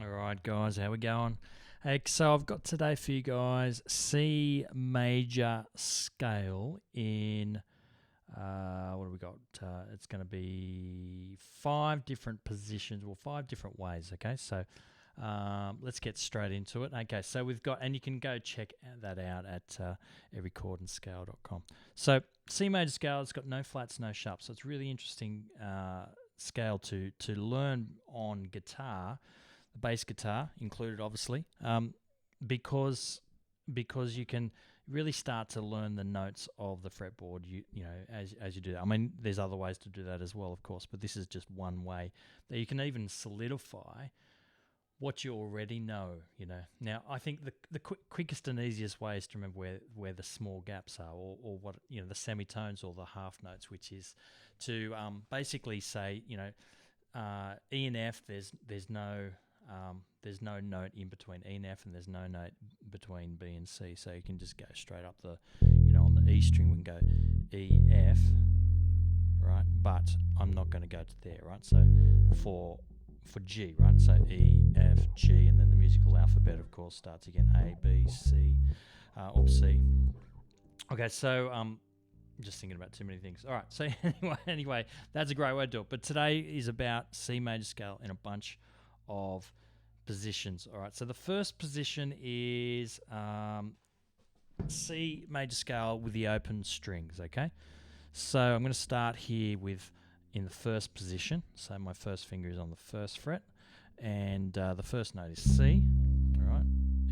All right, guys, how we going? Hey, so I've got today for you guys C major scale in what do we got? It's going to be 5 different positions, well, 5 different ways. Okay, so let's get straight into it. Okay, so we've got, and you can go check that out at everychordandscale.com. So C major scale, it's got no flats, no sharps, so it's really interesting scale to learn on guitar. The bass guitar included, obviously, because you can really start to learn the notes of the fretboard. You know as you do that. I mean, there's other ways to do that as well, of course, but this is just one way that you can even solidify what you already know. You know, now I think the quickest and easiest way is to remember where the small gaps are, or what the semitones or the half notes, which is to basically say E and F. There's no note in between E and F, and there's no note between B and C. So you can just go straight up on the E string, we can go E, F, right? But I'm not going to go to there, right? So for G, right? So E, F, G, and then the musical alphabet, of course, starts again A, B, C, or C. Okay, so I'm just thinking about too many things. All right, so anyway, that's a great way to do it. But today is about C major scale in a bunch of positions. All right, so the first position is C major scale with the open strings. Okay, so I'm going to start here in the first position. So my first finger is on the first fret, and the first note is C. All right,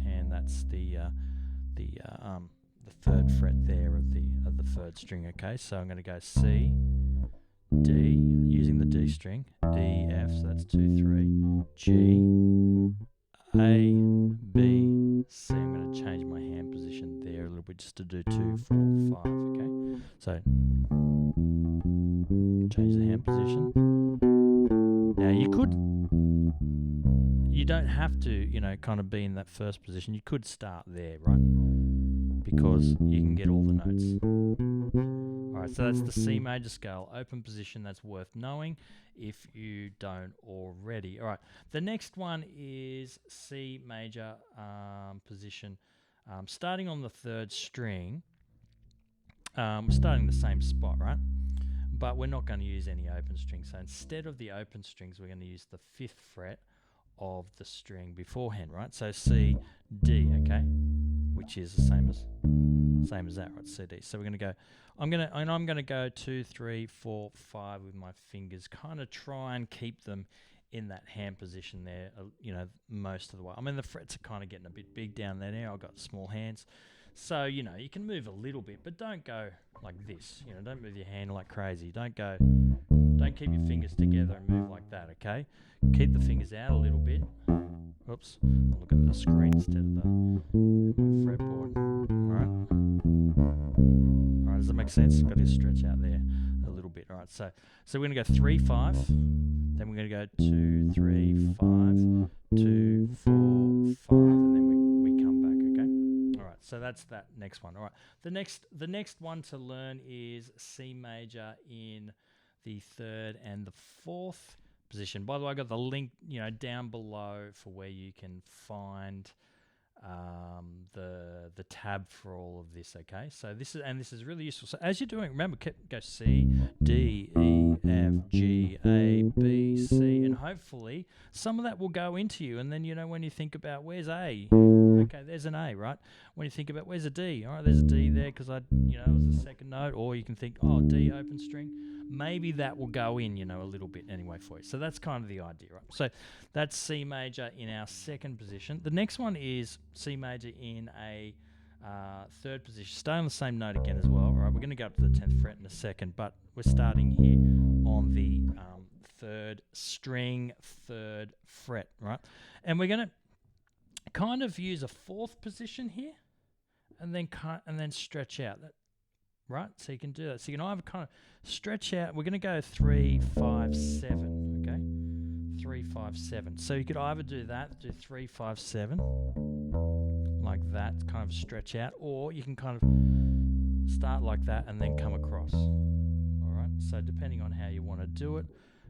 and that's the third fret there of the third string. Okay, so I'm going to go C, D, using the D string, E, F, so that's 2, 3, G, A, B, C. I'm going to change my hand position there a little bit just to do 2, 4, 5, okay? So, change the hand position. Now you don't have to, kind of be in that first position. You could start there, right? Because you can get all the notes. Alright, so that's the C major scale open position. That's worth knowing if you don't already. Alright, the next one is C major position. Starting on the third string, we're starting the same spot, right? But we're not going to use any open strings. So instead of the open strings, we're going to use the 5th fret of the string beforehand, right? So C, D, okay? Which is the same as that, right? C, D. So we're going to go, I'm going to go 2, 3, 4, 5 with my fingers, kind of try and keep them in that hand position there, most of the way. I mean, the frets are kind of getting a bit big down there now. I've got small hands. So, you can move a little bit, but don't go like this. Don't move your hand like crazy. Don't keep your fingers together and move like that, okay? Keep the fingers out a little bit. Oops, I'll look at the screen instead of the fretboard. Alright, does that make sense? Got to stretch out there a little bit. Alright, so we're going to go 3, 5. Then we're going to go 2, 3, 5, 2, 4, 5, and then we come back, okay? Alright, so that's that next one. Alright, the next one to learn is C major in the 3rd and the 4th position. By the way, I got the link, down below for where you can find the tab for all of this. Okay, so this is really useful. So as you're doing, remember, go C, D, E, F, G, A, B, C, and hopefully some of that will go into you. And then when you think about where's A, okay, there's an A, right? When you think about where's a D, all right, there's a D there because it was the second note. Or you can think, oh, D open string. Maybe that will go in, a little bit anyway for you. So that's kind of the idea, right? So that's C major in our 2nd position. The next one is C major in a 3rd position. Stay on the same note again as well. All right, we're going to go up to the 10th fret in a second, but we're starting here on the 3rd string, 3rd fret, right? And we're going to kind of use a 4th position here, and then stretch out that. Right, so you can do that. So you can either kind of stretch out. We're going to go 3, 5, 7. Okay, 3, 5, 7. So you could either do that, do 3, 5, 7, like that, kind of stretch out, or you can kind of start like that and then come across. All right. So depending on how you want to do it.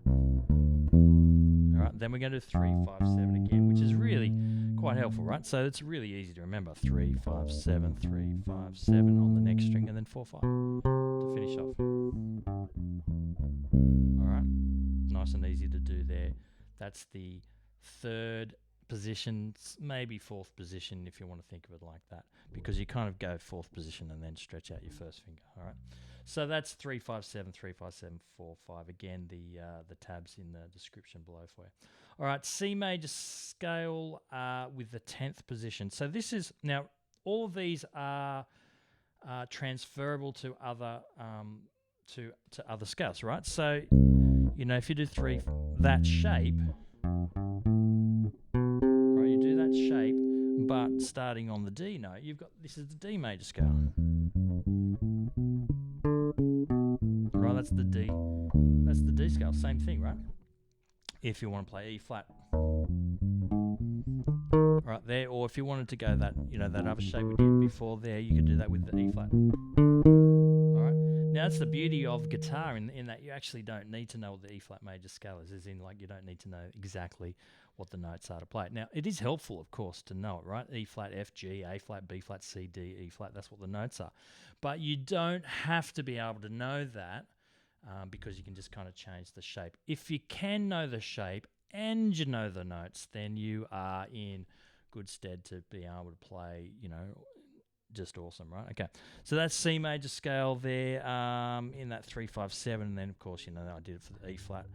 All All right, then we're going to do 3, 5, 7 again, which is really quite helpful, right? So it's really easy to remember. 3, 5, 7, 3, 5, 7 on the next string, and then 4, 5 to finish off. All right, nice and easy to do there. That's the third position, maybe fourth position if you want to think of it like that, because you kind of go fourth position and then stretch out your first finger. All right, so that's 3, 5, 7, 3, 5, 7, 4, 5. Again, the tabs in the description below for you. All right, C major scale with the 10th position. So this is now all of these are transferable to other to other scales, right? So you know, if you do 3, that shape. Shape, but starting on the D note, you've got this is the D major scale. Right, that's the D scale. Same thing, right? If you want to play E flat, right there, or if you wanted to go that, you know, that other shape we did before there, you could do that with the E flat. All right. Now that's the beauty of guitar in that you actually don't need to know what the E flat major scale is, as in like you don't need to know exactly what the notes are to play. Now it is helpful, of course, to know it, right? E flat, F, G, A flat, B flat, C, D, E flat. That's what the notes are. But you don't have to be able to know that because you can just kind of change the shape. If you can know the shape and you know the notes, then you are in good stead to be able to play, you know, just awesome, right? Okay, so that's C major scale there in that 3, 5, 7, and then of course, you know, I did it for the E flat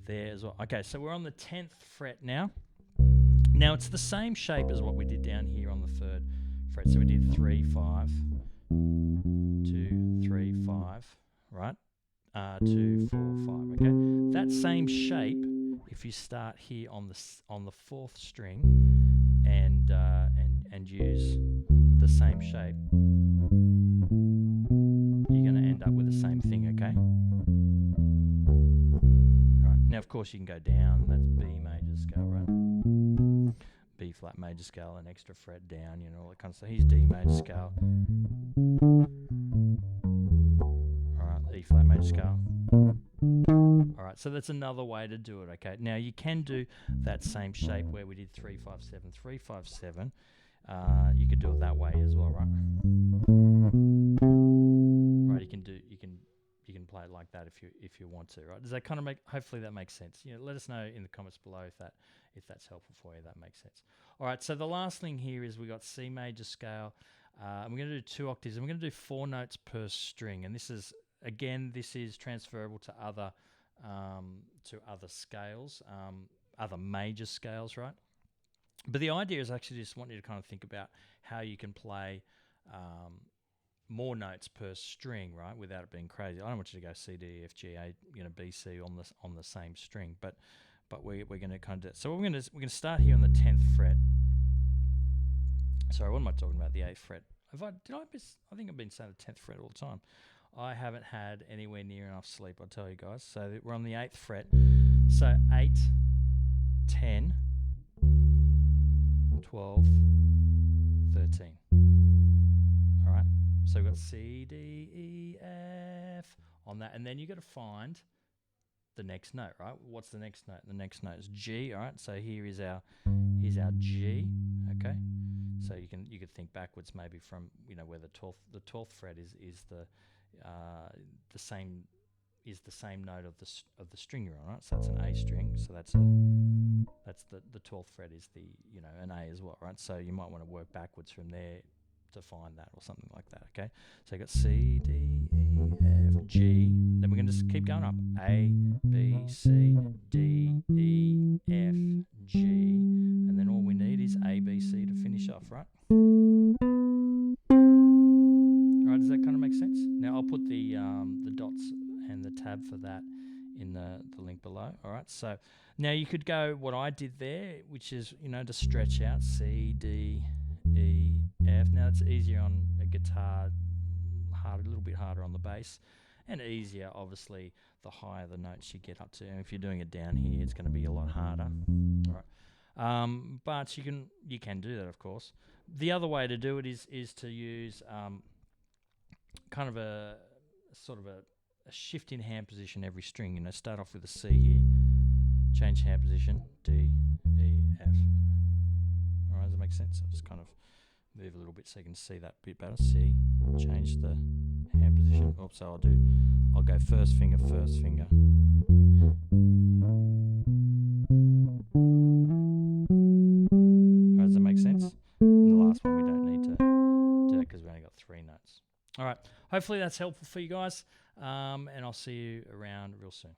there as well. Okay, so we're on the 10th fret now. Now it's the same shape as what we did down here on the 3rd fret. So we did 3, 5, 2, 3, 5, right? 2, 4, 5. Okay, that same shape. If you start here on the 4th string and use the same shape, you're going to end up with the same thing. Okay. All right. Now, of course, you can go down. That's B major scale, right? B flat major scale, an extra fret down, you know, all that kind of stuff. Here's D major scale. All right, E flat major scale. All right, so that's another way to do it, okay? Now, you can do that same shape where we did 3, 5, 7, 3, 5, 7. You could do it that way as well, right? Right, you can play it like that if you want to, right? Does that kind of hopefully that makes sense? You know, let us know in the comments below if that's helpful for you. That makes sense. All right, so the last thing here is we got C major scale. And we're going to do 2 octaves, and we're going to do 4 notes per string. And this is transferable to other scales, other major scales, right? But the idea is actually just want you to kind of think about how you can play more notes per string, right, without it being crazy. I don't want you to go C, D, F, G, A, you know, B, C on the same string, but we're going to kind of do it. So we're going to start here on the 10th fret. Sorry, what am I talking about? The 8th fret. I think I've been saying the 10th fret all the time. I haven't had anywhere near enough sleep, I'll tell you guys. So we're on the 8th fret. So 8, 10, 12, 13. All right. So we've got C, D, E, F on that. And then you've got to find the next note, right? What's the next note? The next note is G, all right? So here's our G, okay? So you could think backwards maybe from, you know, where the 12th fret is the same note of the string you're on, right? So that's an A string. So that's the 12th fret is the, you know, an A as well, right? So you might want to work backwards from there to find that or something like that, okay? So you got C, D, E, F, G. Then we're going to just keep going up. A, B, C, D, E, F, G. And then all we need is A, B, C to finish off, right? All right, does that kind of make sense? Now I'll put the dots and the tab for that in the link below. All right, so now you could go what I did there, which is, you know, to stretch out C, D, E, F. Now it's easier on a guitar, a little bit harder on the bass, and easier, obviously, the higher the notes you get up to. And if you're doing it down here, it's going to be a lot harder. All right, but you can do that, of course. The other way to do it is to use kind of a sort of a shift in hand position every string. You know, start off with a C here, change hand position, D, E, F. All right, does that make sense? I'll just kind of move a little bit so you can see that bit better. C, change the hand position. Oops, so I'll go first finger, first finger. All right, does that make sense? And the last one we don't need to do it because we only got 3 notes. All right, hopefully that's helpful for you guys, and I'll see you around real soon.